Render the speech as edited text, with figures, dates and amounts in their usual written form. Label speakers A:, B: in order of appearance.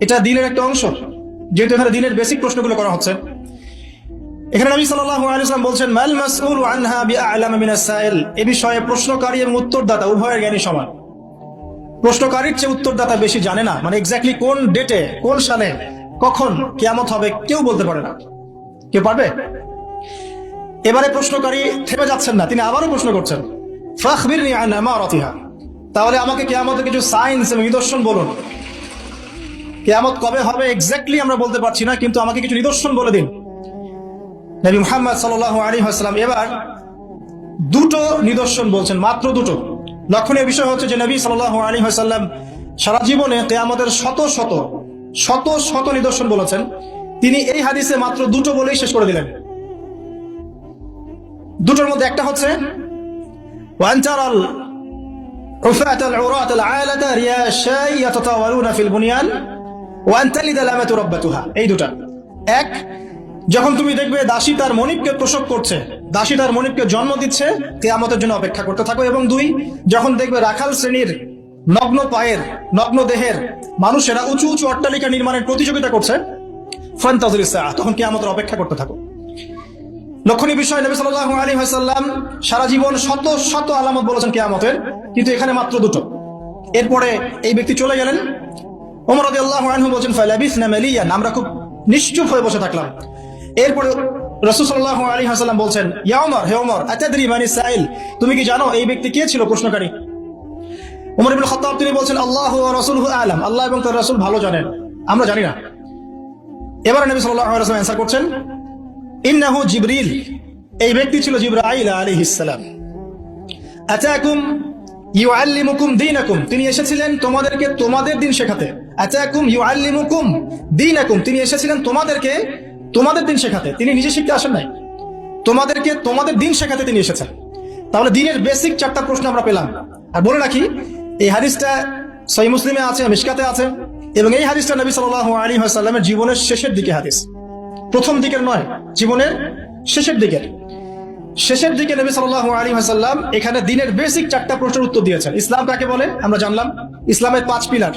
A: এটা দ্বীনের একটা অংশ, যেহেতু এখানে দ্বীনের বেসিক প্রশ্নগুলো করা হচ্ছে। এখানে নবী সাল্লাল্লাহু আলাইহি ওয়াসাল্লাম বলছেন, মাল মাসউলু আনহা বিআ'লামা মিনাস সাইল। এই বিষয়ে প্রশ্নকারী এবং উত্তরদাতা উভয়ের জ্ঞানী সমান। প্রশ্নকারীর চেয়ে উত্তরদাতা বেশি জানে না, মানে এক্স্যাক্টলি কোন ডেটে, কোন সালে, কখন কিয়ামত হবে কেউ বলতে পারে না। কেউ পারবে? এবারে প্রশ্নকারী থেমে যাচ্ছেন না, তিনি আবারও প্রশ্ন করছেন, ফাখবিরনি আন আমারাতিহা। তাহলে আমাকে কিয়ামতের কিছু সাইন্স এবং নিদর্শন বলুন। কিয়ামত কবে হবে এক্স্যাক্টলি আমরা বলতে পারছি না, কিন্তু আমাকে কিছু নিদর্শন বলে দিন। নবী মুহাম্মদ সাল্লাল্লাহু আলাইহি ওয়াসাল্লাম এবার দুটো নিদর্শন বলছেন, মাত্র দুটো। লক্ষণীয় বিষয় হচ্ছে যে নবী সাল্লাল্লাহু আলাইহি ওয়াসাল্লাম সারা জীবনে কিয়ামতের শত শত নিদর্শন বলেছেন, তিনি এই হাদিসে মাত্র দুটো বলেই শেষ করে দিলেন। দুটোর মধ্যে একটা হচ্ছে ওয়ান তারাল উফাতাল উরাতাল আলাতা রিয়াশাই ইয়াতাতাওয়ালুনা ফিল বুনিয়ান ওয়া আন তালিদাল আমাতু রাব্বাতুহা। এই দুটো। এক, যখন তুমি দেখবে দাসী তার মনিবকে প্রসব করছে, দাসী তার মনিবকে জন্ম দিচ্ছে, কিয়ামতের জন্য অপেক্ষা করতে থাকো। এবং দুই, যখন দেখবে রাখাল শ্রেণীর নগ্ন পায়ের, নগ্ন দেহের মানুষেরা উঁচু উঁচু অট্টালিকা নির্মাণের প্রতিযোগিতা করছে, ফান্তাযিরিস সাআহ, তখন কিয়ামতের অপেক্ষা করতে থাকো। লক্ষণীয় বিষয়, নবী সাল্লাল্লাহু আলাইহি ওয়াসাল্লাম সারা জীবন শত আলামত বলেছেন কিয়ামতের, কিন্তু এখানে মাত্র দুটো। এরপরে এই ব্যক্তি চলে গেলেন। ওমর রাদিয়াল্লাহু আনহু বলেন, ফালাবিসনা মালিয়ান, আমরা খুব নিশ্চুপ হয়ে বসে থাকলাম। এরপরে রাসূল সাল্লাল্লাহু আলাইহি ওয়াসাল্লাম বলছেন, ইয়া ওমর, হে ওমর, আতাদরি মানিস সাইল, তুমি কি জানো এই ব্যক্তি কে ছিল প্রশ্নকারী? ওমর ইবনে খাত্তাব তিনি বলছেন, আল্লাহু ওয়া রাসূলুহু আ'লাম, আল্লাহ এবং তার রাসূল ভালো জানেন, আমরা জানি না। এবারে নবী সাল্লাল্লাহু আলাইহি ওয়াসাল্লাম অ্যানসার করছেন, ইন্নাহু জিবরিল, এই ব্যক্তি ছিল জিবরাইল আলাইহিস সালাম। আতাকুম ইউআল্লিমুকুম দীনাকুম, তিনি এসেছিলেন তোমাদেরকে তোমাদের দিন শেখাতে। আতাকুম ইউআল্লিমুকুম দীনাকুম, তিনি এসেছিলেন তোমাদেরকে তোমাদের দিন শেখাতে, তিনি নিজে শিখতে আসেন নাই, তোমাদেরকে তোমাদের দিন শেখাতে তিনি এসেছেন। তাহলে দিনের বেসিক চারটা প্রশ্ন আমরা পেলাম। আর বলে রাখি, এই হাদিসটা সহিহ মুসলিমে আছে, মিশকাতে আছে, এবং এই হাদিসটা নবী সাল্লাল্লাহু আলাইহি ওয়াসাল্লামের জীবনের শেষের দিকে হাদিস, প্রথম দিকের নয়, জীবনের শেষের দিকে নবী সাল্লাল্লাহু আলাইহি ওয়াসাল্লাম এখানে দিনের বেসিক চারটা প্রশ্নের উত্তর দিয়েছেন। ইসলাম কাকে বলে আমরা জানলাম, ইসলামের 5 পিলার।